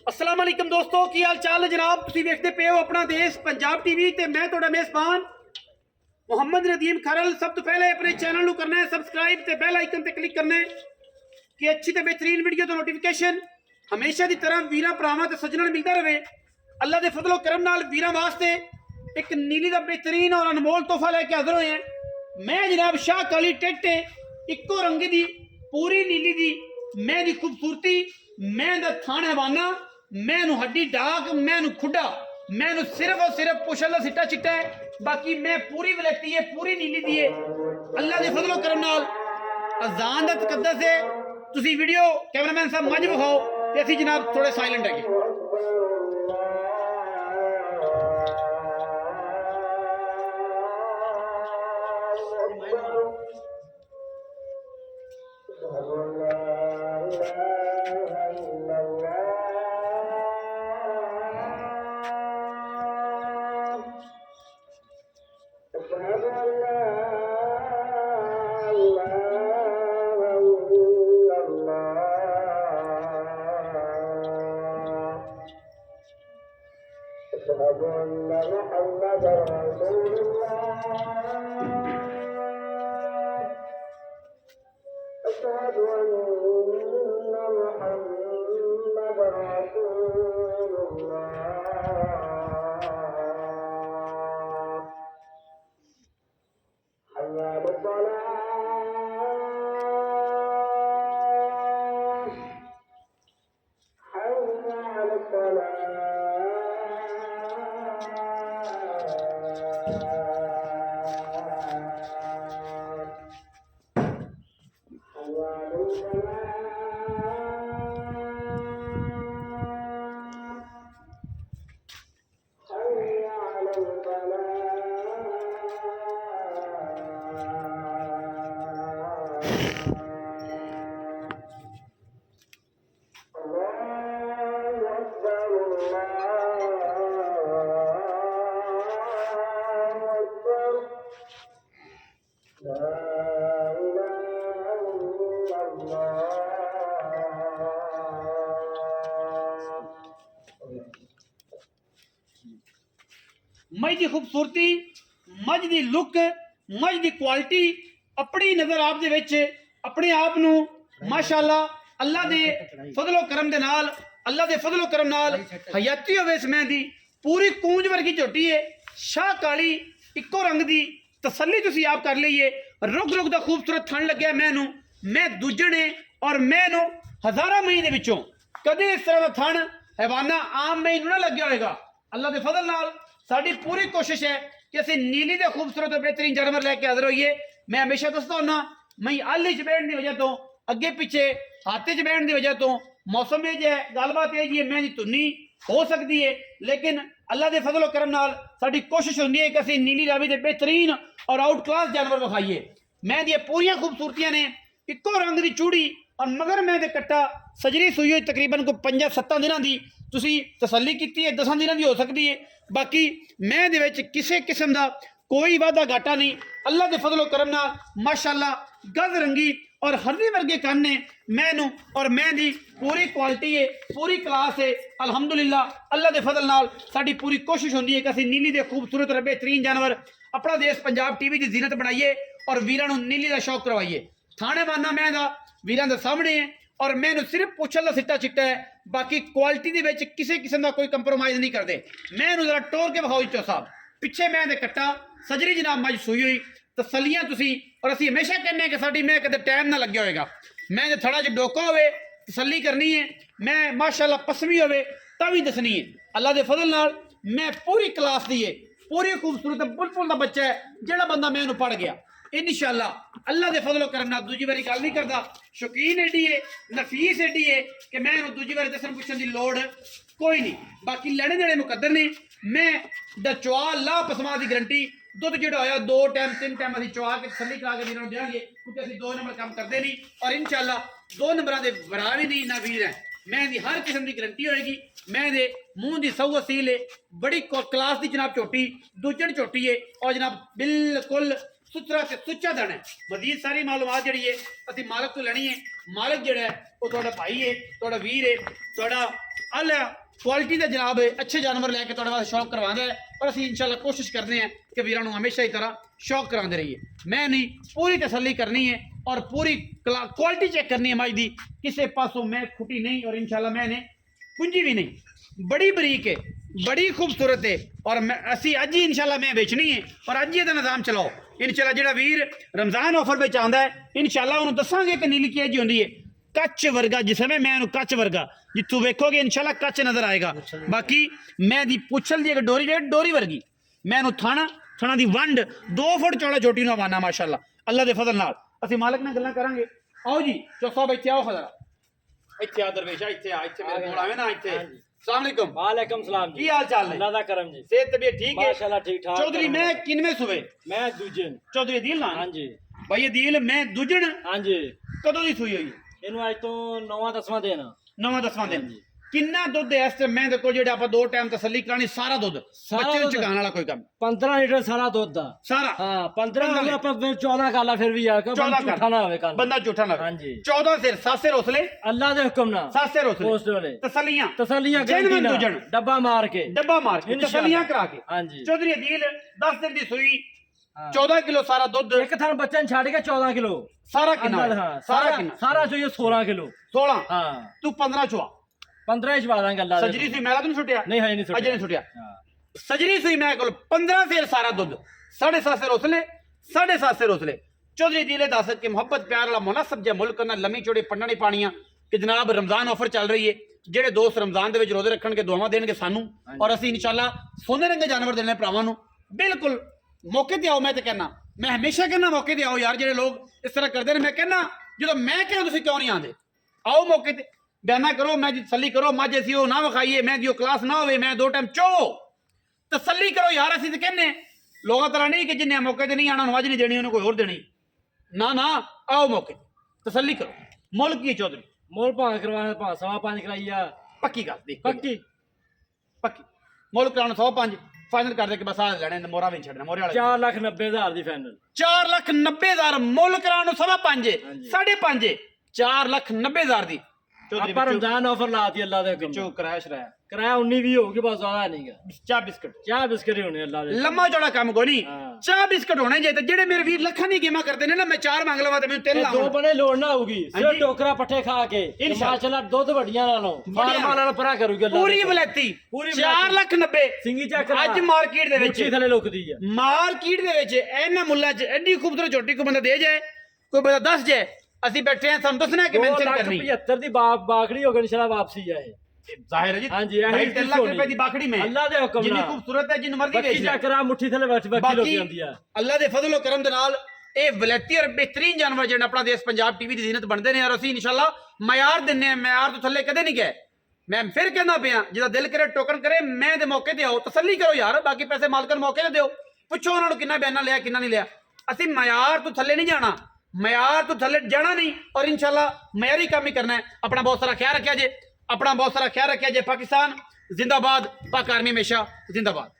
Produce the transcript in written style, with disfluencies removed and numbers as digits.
अस्सलाम वालेकुम दोस्तों, की हाल चाल है जनाब। तुसीं वेखदे पे हो अपना देश पंजाब टीवी ते मैं तुहाडा मेज़बान मुहम्मद नदीम खरल। सब तो पहले अपने चैनल को करना है सबसक्राइब ते बेल आइकन ते क्लिक करना है कि अच्छी ते बेहतरीन वीडियो तो नोटिफिकेशन हमेशा की तरह वीरां भरावां ते सज्जणां नूं मिलदा रहे। अल्लाह के फजलो करम नाल वीरां वास्ते एक नीली का बेहतरीन और अनमोल तोहफा लैके हाजिर होए हैं। मैं जनाब शाह काली टेटे इक्को रंग दी पूरी नीली दी मैं दी खूबसूरती मैं दा थान हवाना मैं हड्डी डाक मैं खुडा मैं सिर्फ और सिर्फ पुछल सिट्टा चिट्टा है। बाकी मैं पूरी वलैती है पूरी नीली दी है। अल्लाह के फजलो करम नाल अजान दा तकद्दस है। तुसी वीडियो कैमरामैन साहब मज विखाओ ते असीं जनाब थोड़े साइलेंट है। मज की खूबसूरती मज की लुक मज की क्वालिटी अपनी नज़र आप दे विच अपने आप नूं माशाअल्लाह अल्लाह दे फजलो करम दे नाल अल्लाह दे फजलो करम नाल हयाती होवे समय दी पूरी कूंज वर्गी झोटी है। शाह काली इक्को रंग दी तसल्ली तुसीं आप कर लईए। रुग रुग दा खूबसूरत थण लग्या मैनू मैं दूजणे और मैनू हज़ारां मई दे विचों कदे इस तरह का थण हैवाना आम मई नूं ना लग्या होएगा। अल्लाह के फजल नाल साडी पूरी कोशिश है कि असीं नीली दे खूबसूरत और बेहतरीन जानवर लैके हाजिर होइए। मैं हमेशा दसदा हुन्ना मई आली च बैठने की वजह तो अगे पिछे हाथे च बैठने की वजह तो मौसम है गलबात है जी मैं दी धुनी हो सकती है, लेकिन अल्लाह के फजलो करम नाल साडी कोशिश होंदी है कि असीं नीली रावी दे बेहतरीन और आउट क्लास जानवर विखाइए। मैं दी पूरियां खूबसूरतियां ने इक्को रंग की चूड़ी और मगर मैं दे कट्टा सजरी सुई हुई तकरीबन को 5-7 दिनों की तुसी तसल्ली की है 10 दिनों की हो सकती है। बाकी मैं दे विच किसी किस्म का कोई वादा घाटा नहीं। अल्लाह के फजलो करम नाल माशाअल्लाह गज रंगी और हरदी वर्गे कान ने मैनू और मैं दी पूरी क्वालिटी है पूरी क्लास है। अल्हम्दुलिल्लाह अल्लाह के फजल नाल साडी पूरी कोशिश होंदी है कि असीं नीली दे खूबसूरत और बेहतरीन जानवर अपना देश पंजाब टीवी की जीनत बनाइए और वीरां नूं नीली का शौक करवाइए। थाने माना मैं दा वीरां दे सामने है और मैनू सिर्फ पुछल का सिट्टा चिट्टा है। बाकी क्वालिटी दे विच किसी किस्म का कोई कंप्रोमाइज़ नहीं करते। मैनू जरा टोर के विखाओ चो साहब पिछे मैं दे कट्टा सजरी जनाब मज सुई हुई तसलियां तुसी और असीं हमेशा कहने कि साडी मैं कदे टाइम ना लग्या होएगा। मैं दे थड़ा च डोका होवे तसल्ली करनी है मैं माशाअल्लाह पसवी होवे तां भी दसनी है। अल्लाह के फजल नाल मैं पूरी क्लास दी है पूरी खूबसूरत बुलबुल का बच्चा है जेड़ा बंदा मैं इहनूं पढ़ गया इंशाअल्लाह अल्लाह के फजलो करम नाल दूजी बारी गल नहीं करता। शौकीन एडी है नफीस एडी है कि मैं दूजी बारी दसन पुछन की लोड़ कोई नहीं। बाकी लैने देने मुकद्दर नहीं। मैं द चुआ ला पसमा की गारंटी दुध जो होया 2 टाइम 3 टाइम असीं चुआ के तसल्ली करा के वीरां नूं देंगे क्योंकि असीं 2 नंबर काम करते नहीं और इंशाअल्लाह 2 नंबरां दे बरा भी नहीं ना वीर है। मैं दी हर किस्म की गारंटी होएगी। मैं दे मूँह की सऊ असील है बड़ी क्लास की जनाब झोटी दूजण झोटी है और जनाब बिल्कुल सुथरा से सुच्चा दन है। मजीद सारी मालूमात जी है असीं मालक तो लैनी है। मालक जोड़ा है वो थोड़ा भाई है थोड़ा वीर है थोड़ा अल क्वालिटी के जनाब अच्छे जानवर लैके तुहाडे वास्ते शौक करवांदा है और असीं इंशाअल्लाह कोशिश करते हैं कि वीरां नूं हमेशा ही तरह शौक करांदे रहिए। मैं नहीं पूरी तसल्ली करनी है और पूरी क्वालिटी चेक करनी है मज दी, किसी पासों मैं खुटी नहीं और इंशाअल्लाह मैंने कुंजी भी नहीं, बड़ी बरीक है, बड़ी खूबसूरत है और असी अज ही इंशाल्लाह मैं बेचनी है और अज ही निज़ाम चलाओ इंशाल्लाह। जो वीर रमजान ऑफर में आता है इंशाल्लाह उन्होंने दसांगे कि नीली केज होंगी है कच वर्गा, जिसमें मैं कच वर्गा जितों वेखोगे इंशाल्लाह कच नजर आएगा। बाकी मैं दी पुछल दी डोरी जे डोरी वर्गी, मैं थाना थाना दी वंड 2 फुट चौड़ा चोटी नूं वाना माशाअल्लाह अल्लाह दे फजल नाल। असीं मालिक नाल गल्लां करांगे। आओ जी चौसा इत्थे आओ, खजरा इत्थे आ, दरवेशा इत्थे आ, इत्थे मेरे कोल आवे ना इत्थे। अस्सलाम वालेकुम। वालेकुम सलाम जी। की हाल चाल है? अल्लाह दा करम जी। सेहत तबीयत ठीक है? माशाअल्लाह ठीक ठाक। चौधरी मैं किनवे सुबे? मैं दूजे। चौधरी दिल ना? हां जी। भाई दिल मैं दूजण। हां जी। कदों दी सुई हुई? इनु आज तो 9वां 10वां दिन। 9वां 10वां दिन। किन्ना दुध है इस टाइम? मैं देखो जेड़ा आप 2 टाइम तसल्ली करानी सारा दुध बच्चे ਨੂੰ ਚਗਾਣ ਵਾਲਾ ਕੋਈ ਕੰਮ 15 लीटर सारा दूध दा सारा। हां 15 में आप 14 काला फिर भी आ 14 झूठा ना होवे काल बंदा झूठा ना। हां जी। 14 सिर 7 सिर उसले अल्लाह दे हुक्म ना 7 सिर उसले पोस्ट वाले तसल्लियां तसल्लियां जेनवन दूजण डब्बा मार के तसल्लियां करा के। हां जी। चौधरी दिल 10 दिन दी सुई 14 किलो सारा दुध एक थान बच्चन छाड़ के 14 किलो सारा किना हां सारा किना सारा चाहिए 16 किलो 16 हां तू 15 चुआ 15 छवा दांगे अल्लाह दे। सजरी सुई मैला तो नहीं छुटिया? नहीं है नहीं अजे नहीं छुटिया। हां सजरी सुई मैं कोल 15 सिर सारा दुध 7.5 सिर उसले 7.5 सिर उसले। चौधरी दिले दस के मुहब्बत प्यार वाला मुनासब जे मुल्क ना लम्मी चौड़ी पढ़ना नहीं पानियां कि जनाब रमजान ऑफर चल रही है, जेडे दोस्त रमजान दे विच रोजे रखण के दुआवां देणगे सानू और असीं इंशाल्लाह सोने रंगे जानवर देने भरावां नू। बिल्कुल मौके ते आओ, मैं तो कहना, मैं हमेशा कहना मौके ते आओ यार। जेडे लोग इस तरह करते हैं मैं कहना जो मैं कहना तुसीं क्यों नहीं आंदे? आओ मौके ते बयाना करो, मैं तसली करो, मज असी ना विखाइए, मैं दियो क्लास ना हो, मैं 2 टाइम चो तसली करो यार। असी तो कहने लोगों तरह नहीं कि जिन्हें मौके ते नहीं आना मज नहीं देनी, उन्हें कोई और देनी ना ना। आओ मौके तसली करो। मुल्क की चौधरी मोल भां करवाना 5.5 कराइया पक्की गल देख पक्की पक्की मुल्क कराना 105 फाइनल कर दे के बस आ लेने मोरा भी छड़ना मोरे वाले 4,90,000 दी फाइनल 4,90,000 मुल्क कराना 5.5 5.5 4,90,000 दी। आप रमजान ऑफर लाती अल्लाह दे हुक्म चो कराया शराया कराया 19 भी होगी बस ज्यादा नहीं गा। चाह बिस्किट ही होने अल्लाह दे लम्मा चौड़ा काम को नहीं हाँ। चाह बिस्किट होने चाहिए। जेडे मेरे वीर लखां दी गेमां करते ने ना, मैं 4 मंग लवा ते मैं 3 दो लावां। बने लोड़ ना होगी हाँ सिर्फ जी। टोकरा पट्ठे खा के माशाल्लाह दूध बढ़िया नालों फार्मा नाल परा करूगी अल्लाह पूरी वलैती पूरी 4,90,000 सिंगी चेक करा आज मार्केट दे विच मुट्ठी थले लुकदी है मार्केट दे विच एना मुल्ला च एडी खूबसूरत छोटी को बंदा दे जाए, कोई बंदा दस जाए, ਅਸੀਂ ਬੈਠੇ ਆ ਸਾਨੂੰ ਦੱਸਣਾ ਕਿ ਮੈਂਸ਼ਨ ਕਰਨੀ 2,75,000 ਦੀ ਬਾਕੜੀ ਹੋ ਗਈ ਇਨਸ਼ਾਅੱਲਾ ਵਾਪਸੀ ਆਏ ਜ਼ਾਹਿਰ ਹੈ ਜੀ। ਹਾਂਜੀ ਇਹ 3 ਲੱਖ ਰੁਪਏ ਦੀ ਬਾਖੜੀ ਮੈਂ ਅੱਲਾ ਦੇ ਹੁਕਮ ਨਾਲ ਜਿੰਨੀ ਖੂਬਸੂਰਤ ਹੈ ਜਿੰਨ ਮਰਜ਼ੀ ਵੇਚ ਬੱਕੀ ਲੈ ਚੱਕਰਾ ਮੁੱਠੀ ਥਲੇ ਬੈਠ ਬੱਕੀ ਲੋਕੀ ਆਉਂਦੀ ਆ। ਅੱਲਾ ਦੇ ਫਜ਼ਲ ਓ ਕਰਮ ਦੇ ਨਾਲ ਇਹ ਵਲੈਤੀ ਔਰ ਬਿਹਤਰੀਨ ਜਾਨਵਰ ਜਿਹੜਾ ਆਪਣਾ ਦੇਸ਼ ਪੰਜਾਬ ਟੀਵੀ ਦੀ ਜ਼ੀਨਤ ਬਣਦੇ ਨੇ ਔਰ ਅਸੀਂ ਇਨਸ਼ਾਅੱਲਾ ਮਿਆਰ ਦਿੰਨੇ ਆ, ਮਿਆਰ ਤੋਂ ਥੱਲੇ ਕਦੇ ਨਹੀਂ ਗਏ। ਮੈਂ ਫਿਰ ਕਹਿੰਦਾ ਪਿਆ ਜਿਹਦਾ ਦਿਲ ਕਰੇ ਟੋਕਨ ਕਰੇ ਮੈਂ ਦੇ ਮੌਕੇ ਤੇ ਆਓ, ਤਸੱਲੀ ਕਰੋ ਯਾਰ। ਬਾਕੀ ਪੈਸੇ ਮਾਲਕਾਂ ਨੂੰ ਮੌਕੇ ਤੇ ਦਿਓ, ਪੁੱਛੋ ਉਹਨਾਂ ਨੂੰ ਕਿੰਨਾ ਬਿਆਨਾ ਲਿਆ ਕਿੰਨਾ ਨਹੀਂ ਲਿਆ। ਅਸੀਂ ਮਿਆਰ ਤੋਂ ਥੱਲੇ ਨਹੀਂ जाना, मैयार तो थले जाना नहीं और इंशाल्लाह मैयारी काम ही करना है। अपना बहुत सारा ख्याल रखा जे, अपना बहुत सारा ख्याल रखा जे। पाकिस्तान जिंदाबाद, पाक आर्मी हमेशा जिंदाबाद।